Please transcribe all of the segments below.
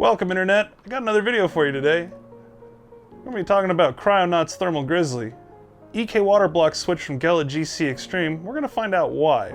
Welcome Internet, I got another video for you today. We're going to be talking about Kryonuat's Thermal Grizzly. EK water block switched from Gela GC Extreme. We're going to find out why.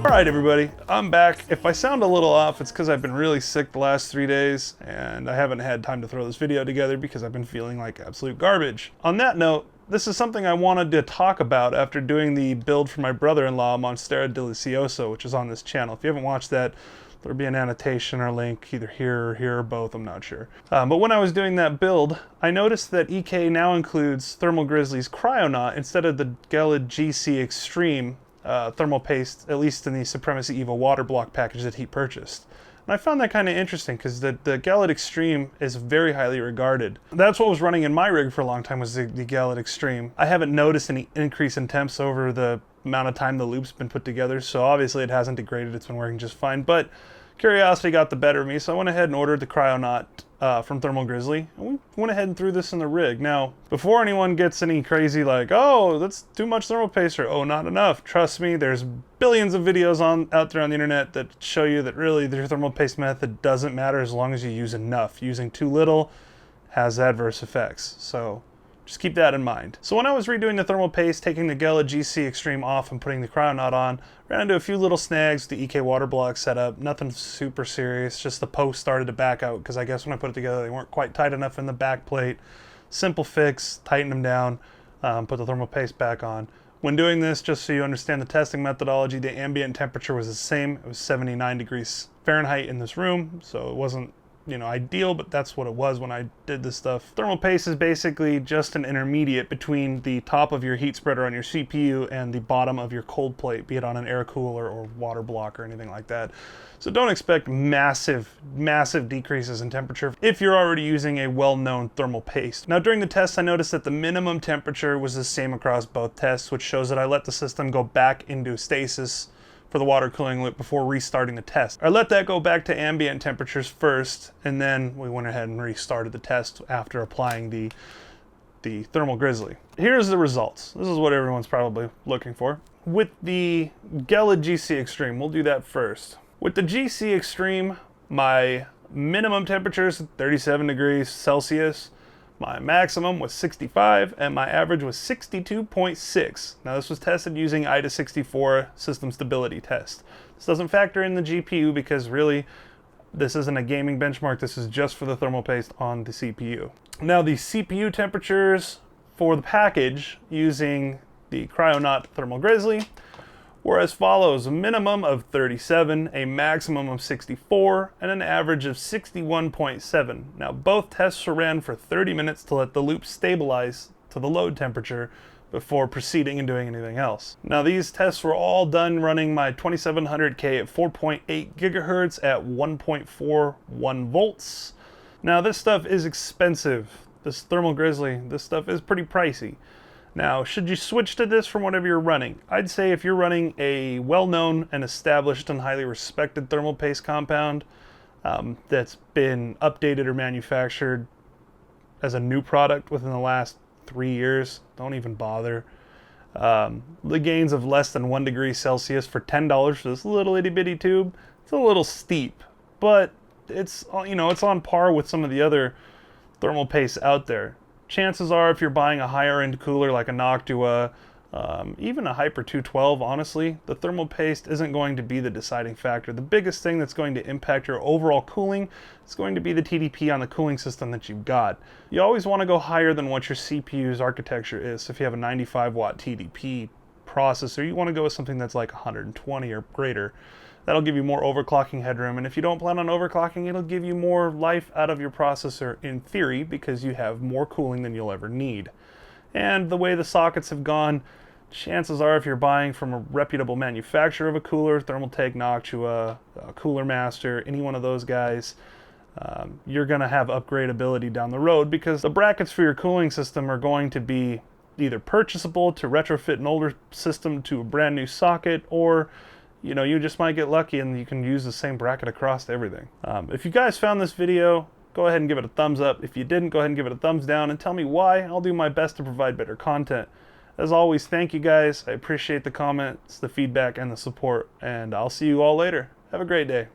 Alright everybody, I'm back. If I sound a little off, it's because I've been really sick the last 3 days and I haven't had time to throw this video together because I've been feeling like absolute garbage. On that note, this is something I wanted to talk about after doing the build for my brother-in-law, Monstera Delicioso, which is on this channel. If you haven't watched that, there'll be an annotation or link either here or both, I'm not sure. But when I was doing that build, I noticed that EK now includes Thermal Grizzly's Kryonuat instead of the Gela GC Extreme thermal paste, at least in the Supremacy Evo water block package that he purchased. And I found that kind of interesting because the Gela Extreme is very highly regarded. That's what was running in my rig for a long time, was the Gela Extreme. I haven't noticed any increase in temps over the amount of time the loop's been put together, so obviously it hasn't degraded, it's been working just fine. But curiosity got the better of me, so I went ahead and ordered the Kryonuat from Thermal Grizzly, and we went ahead and threw this in the rig. Now, before anyone gets any crazy like, oh, that's too much thermal paste, or oh, not enough, trust me, there's billions of videos out there on the internet that show you that really the thermal paste method doesn't matter as long as you use enough. Using too little has adverse effects, so just keep that in mind. So when I was redoing the thermal paste, taking the Gela GC Extreme off and putting the Kryonuat on, ran into a few little snags with the EK water block setup. Nothing super serious, just the post started to back out because I guess when I put it together they weren't quite tight enough in the back plate. Simple fix, tighten them down, put the thermal paste back on. When doing this, just so you understand the testing methodology, the ambient temperature was the same. It was 79 degrees Fahrenheit in this room, so it wasn't, you know, ideal, but that's what it was when I did this stuff. Thermal paste is basically just an intermediate between the top of your heat spreader on your CPU and the bottom of your cold plate, be it on an air cooler or water block or anything like that. So don't expect massive decreases in temperature if you're already using a well-known thermal paste. Now during the test, I noticed that the minimum temperature was the same across both tests, which shows that I let the system go back into stasis for the water cooling loop before restarting the test. I let that go back to ambient temperatures first, and then we went ahead and restarted the test after applying the Thermal Grizzly. Here's the results. This is what everyone's probably looking for. With the Gela GC Extreme, we'll do that first. With the GC Extreme, my minimum temperature is 37 degrees Celsius. My maximum was 65 and my average was 62.6. Now this was tested using IDA64 system stability test. This doesn't factor in the GPU because really this isn't a gaming benchmark, this is just for the thermal paste on the CPU. Now the CPU temperatures for the package using the Kryonuat Thermal Grizzly were as follows: a minimum of 37, a maximum of 64, and an average of 61.7. Now both tests were ran for 30 minutes to let the loop stabilize to the load temperature before proceeding and doing anything else. Now these tests were all done running my 2700K at 4.8 gigahertz at 1.41 volts. Now this stuff is expensive. This Thermal Grizzly, this stuff is pretty pricey. Now, should you switch to this from whatever you're running? I'd say if you're running a well-known and established and highly respected thermal paste compound that's been updated or manufactured as a new product within the last 3 years, don't even bother. The gains of less than 1 degree Celsius for $10 for this little itty-bitty tube, it's a little steep, but it's, you know, it's on par with some of the other thermal pastes out there. Chances are, if you're buying a higher end cooler like a Noctua, even a Hyper 212, honestly, the thermal paste isn't going to be the deciding factor. The biggest thing that's going to impact your overall cooling is going to be the TDP on the cooling system that you've got. You always want to go higher than what your CPU's architecture is. So if you have a 95 watt TDP processor, you want to go with something that's like 120 or greater. That'll give you more overclocking headroom, and if you don't plan on overclocking, it'll give you more life out of your processor in theory because you have more cooling than you'll ever need. And the way the sockets have gone, chances are if you're buying from a reputable manufacturer of a cooler, Thermaltake, Noctua, Cooler Master, any one of those guys, you're going to have upgradability down the road because the brackets for your cooling system are going to be either purchasable to retrofit an older system to a brand new socket, or you know, you just might get lucky and you can use the same bracket across everything. If you guys found this video, go ahead and give it a thumbs up. If you didn't, go ahead and give it a thumbs down and tell me why. I'll do my best to provide better content. As always, thank you guys. I appreciate the comments, the feedback, and the support, and I'll see you all later. Have a great day.